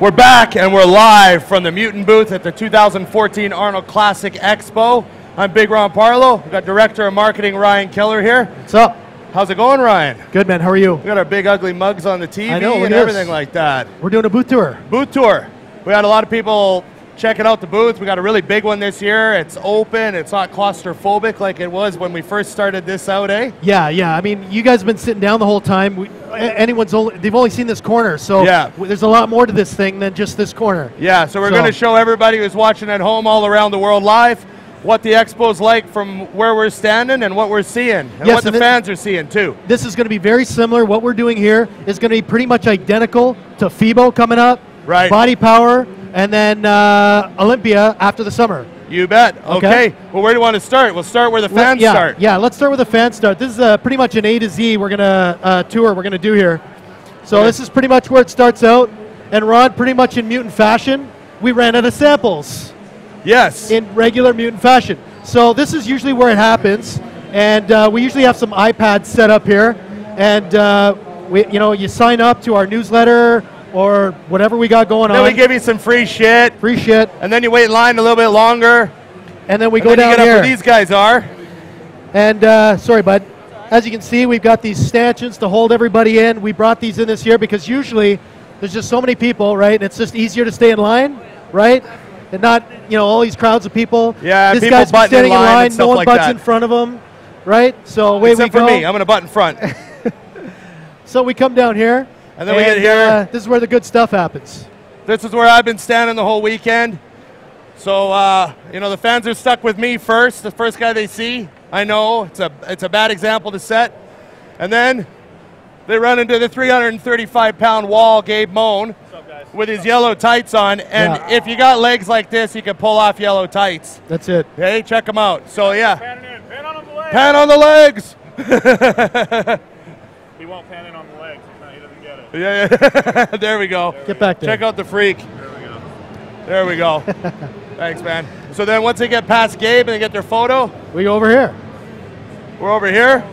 We're back and we're live from the Mutant booth at the 2014 Arnold Classic Expo. I'm Big Ron Parlow. We've got Director of Marketing Ryan Keller here. What's up? How's it going, Ryan? Good, man. How are you? We got our big ugly mugs on the TV and everything like that. We're doing a booth tour. Booth tour. We had a lot of people checking out the booth. We got a really big one this year. It's open. It's not claustrophobic like it was when we first started this out, eh? Yeah. I mean, you guys have been sitting down the whole time. They've only seen this corner, so there's a lot more to this thing than just this corner. Yeah, so we're going to show everybody who's watching at home all around the world live what the expo's like from where we're standing and what we're seeing, and what the fans are seeing too. This is going to be very similar. What we're doing here is going to be pretty much identical to FIBO coming up, right? Body Power, and then Olympia after the summer. You bet. Okay. Well, where do you want to start? We'll start where the fans start. Yeah, let's start where the fans start. This is pretty much an A to Z we're going to tour we're going to do here. So this is pretty much where it starts out. And Ron, pretty much in mutant fashion, we ran out of samples. Yes. In regular mutant fashion. So this is usually where it happens. And we usually have some iPads set up here. And you sign up to our newsletter or whatever we got going on. Then we give you some free shit. Free shit. And then you wait in line a little bit longer. And then we go down here. Up where these guys are. And sorry, bud. As you can see, we've got these stanchions to hold everybody in. We brought these in this year because usually there's just so many people, right? And it's just easier to stay in line, right? And not, all these crowds of people. Yeah, this people guy's been standing in line, no one like butts in front of him, right? So away we go. Except for me, I'm going to butt in front. So we come down here. And then we get here. This is where the good stuff happens. This is where I've been standing the whole weekend. So, the fans are stuck with me first, the first guy they see. I know, it's a bad example to set. And then they run into the 335-pound wall, Gabe Moan, with his yellow tights on. And if you got legs like this, you can pull off yellow tights. That's it. Hey, check them out. So, yeah. Pan on the legs. Pan on the legs. He won't pan in on the legs. He doesn't get it. Yeah. There we go. Get back there. Check out the freak. There we go. Thanks, man. So then once they get past Gabe and they get their photo, we go over here. We're over here.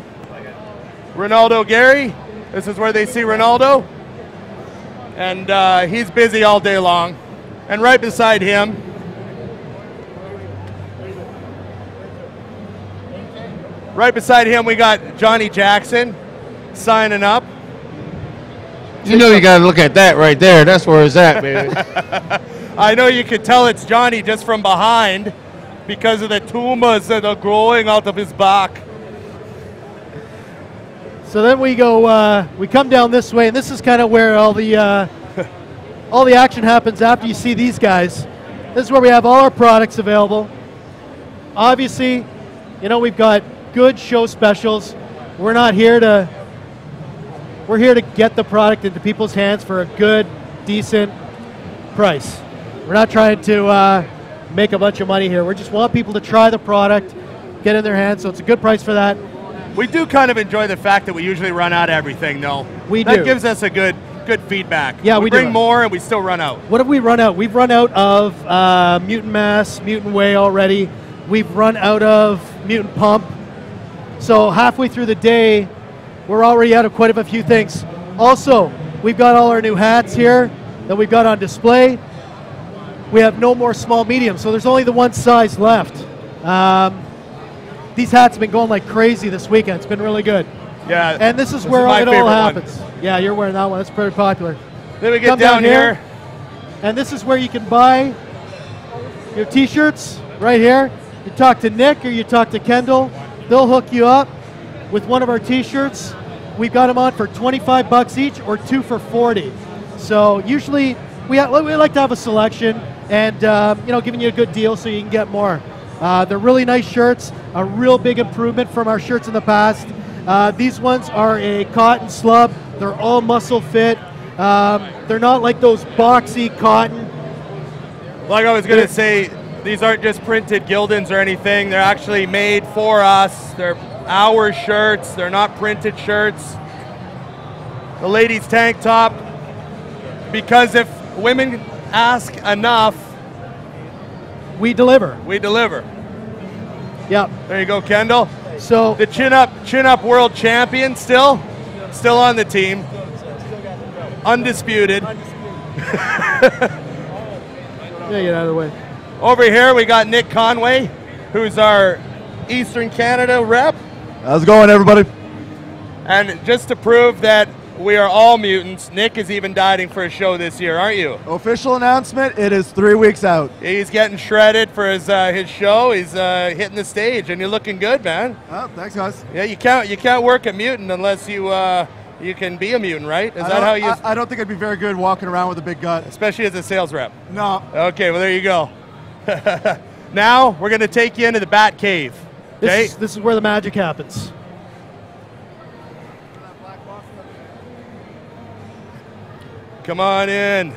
Ronaldo Gary. This is where they see Ronaldo. And he's busy all day long. And right beside him, we got Johnny Jackson signing up. You know you got to look at that right there. That's where it's at, baby. I know you could tell it's Johnny just from behind because of the tumors that are growing out of his back. So then we go, we come down this way, and this is kind of where all the action happens after you see these guys. This is where we have all our products available. Obviously, we've got good show specials. We're here to get the product into people's hands for a good, decent price. We're not trying to make a bunch of money here. We just want people to try the product, get in their hands, so it's a good price for that. We do kind of enjoy the fact that we usually run out of everything, though. That gives us a good feedback. Yeah, we bring more and we still run out. What have we run out? We've run out of Mutant Mass, Mutant Whey already. We've run out of Mutant Pump. So halfway through the day, we're already out of quite a few things. Also, we've got all our new hats here that we've got on display. We have no more small medium, so there's only the one size left. These hats have been going like crazy this weekend. It's been really good. Yeah. And this is where it all happens. Yeah, you're wearing that one. That's pretty popular. Then we get down here. And this is where you can buy your t-shirts right here. You talk to Nick or you talk to Kendall. They'll hook you up with one of our t-shirts. We've got them on for $25 each or 2 for $40. So usually we like to have a selection and giving you a good deal so you can get more. They're really nice shirts, a real big improvement from our shirts in the past. These ones are a cotton slub. They're all muscle fit. They're not like those boxy cotton. Like I was going to say, these aren't just printed Gildans or anything. They're actually made for us. They're our shirts. They're not printed shirts. The ladies' tank top, because if women ask enough, we deliver. We deliver. Yep. There you go, Kendall. So the chin up world champion still on the team. Undisputed. Yeah, get out of the way. Over here we got Nick Conway, who's our Eastern Canada rep. How's it going, everybody? And just to prove that we are all mutants, Nick is even dieting for a show this year, aren't you? Official announcement, it is 3 weeks out. He's getting shredded for his show. He's hitting the stage, and you're looking good, man. Oh, thanks, guys. Yeah, you can't work at mutant unless you can be a mutant, right? Is that how you? I don't think I'd be very good walking around with a big gut. Especially as a sales rep. No. Okay, well there you go. Now we're going to take you into the Bat Cave. Okay. This is where the magic happens. Come on in.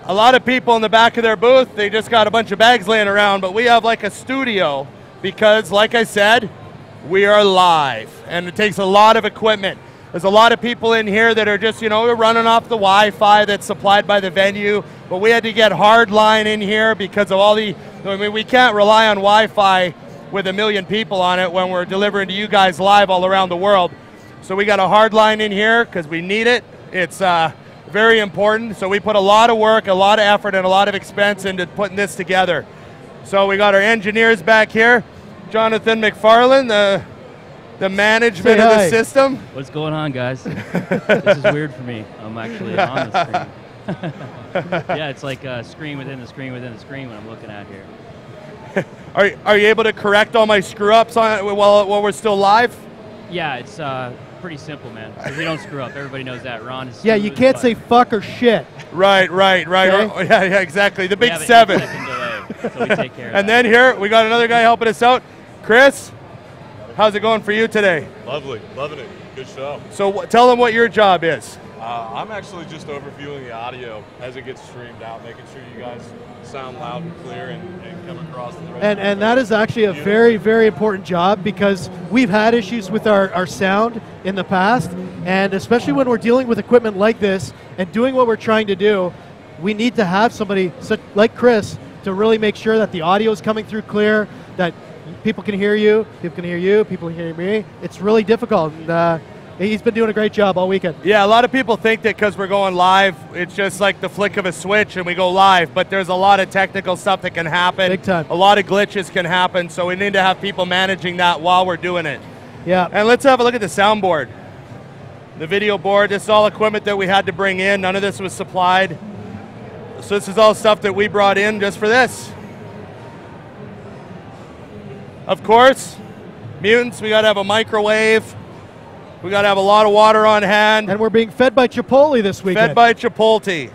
A lot of people in the back of their booth, they just got a bunch of bags laying around, but we have like a studio because, like I said, we are live, and it takes a lot of equipment. There's a lot of people in here that are just, running off the Wi-Fi that's supplied by the venue, but we had to get hardline in here because of we can't rely on Wi-Fi with 1 million people on it when we're delivering to you guys live all around the world. So we got a hard line in here because we need it. It's very important. So we put a lot of work, a lot of effort, and a lot of expense into putting this together. So we got our engineers back here. Jonathan McFarland, the management of the system. What's going on, guys? This is weird for me. I'm actually on the screen. Yeah, it's like a screen within the screen within the screen when I'm looking at here. Are you able to correct all my screw-ups while we're still live? Yeah, it's pretty simple, man. Because we don't screw up. Everybody knows that. Ron is. Yeah, you can't say fuck or shit. Right. Okay. Yeah, exactly. The big we have 7. An 8-second delay, so we take care of And that. then here we got another guy helping us out, Chris. How's it going for you today? Lovely, loving it. Good show. So tell them what your job is. I'm actually just overviewing the audio as it gets streamed out, making sure you guys sound loud and clear and come across to the rest of And that is actually a very, very important job because we've had issues with our sound in the past, and especially when we're dealing with equipment like this and doing what we're trying to do, we need to have somebody like Chris to really make sure that the audio is coming through clear, that people can hear you, people can hear me. It's really difficult. And, he's been doing a great job all weekend. Yeah, a lot of people think that because we're going live, it's just like the flick of a switch and we go live, but there's a lot of technical stuff that can happen. Big time. A lot of glitches can happen, so we need to have people managing that while we're doing it. Yeah. And let's have a look at the soundboard. The video board, this is all equipment that we had to bring in. None of this was supplied. So this is all stuff that we brought in just for this. Of course, mutants, we gotta have a microwave. We got to have a lot of water on hand. And we're being fed by Chipotle this weekend. Fed by Chipotle.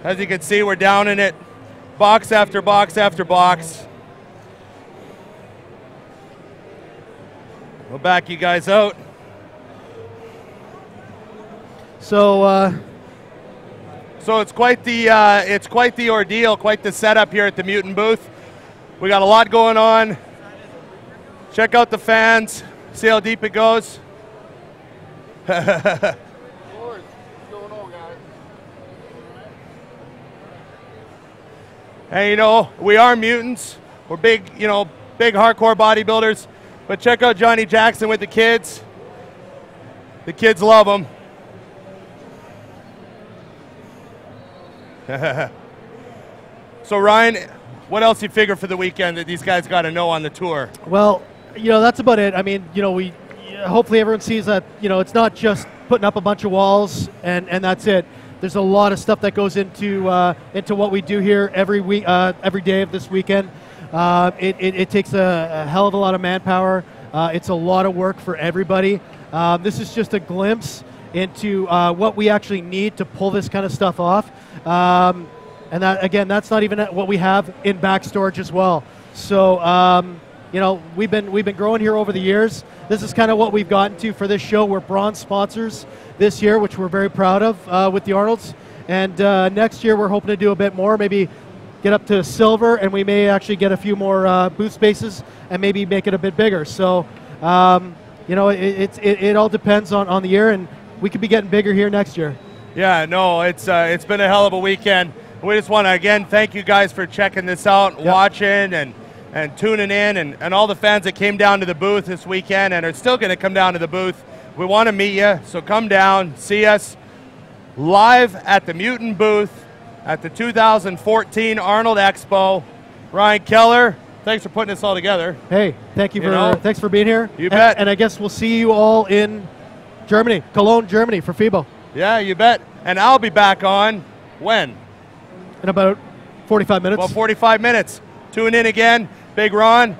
As you can see, we're down in it, box after box after box. We'll back you guys out. So it's quite the ordeal, quite the setup here at the Mutant booth. We got a lot going on. Check out the fans. See how deep it goes. And we are mutants. We're big, big hardcore bodybuilders. But check out Johnny Jackson with the kids. The kids love him. So Ryan, what else you figure for the weekend that these guys got to know on the tour? Well, that's about it. I mean, we hopefully everyone sees that, it's not just putting up a bunch of walls and that's it. There's a lot of stuff that goes into what we do here every week, every day of this weekend. It takes a hell of a lot of manpower. It's a lot of work for everybody. This is just a glimpse into what we actually need to pull this kind of stuff off. And that, again, that's not even what we have in back storage as well. So, we've been growing here over the years. This is kind of what we've gotten to for this show. We're bronze sponsors this year, which we're very proud of with the Arnolds. And next year we're hoping to do a bit more, maybe get up to silver, and we may actually get a few more booth spaces and maybe make it a bit bigger. So, it all depends on the year, and we could be getting bigger here next year. Yeah, no, it's been a hell of a weekend. We just want to, again, thank you guys for checking this out, watching, and tuning in, and all the fans that came down to the booth this weekend and are still going to come down to the booth. We want to meet you, so come down, see us live at the Mutant booth at the 2014 Arnold Expo. Ryan Keller, thanks for putting this all together. Hey, thanks for being here. You bet. And I guess we'll see you all in Germany, Cologne, Germany for FIBO. Yeah, you bet. And I'll be back on when? In about 45 minutes. Well, 45 minutes. Tune in again. Big Ron.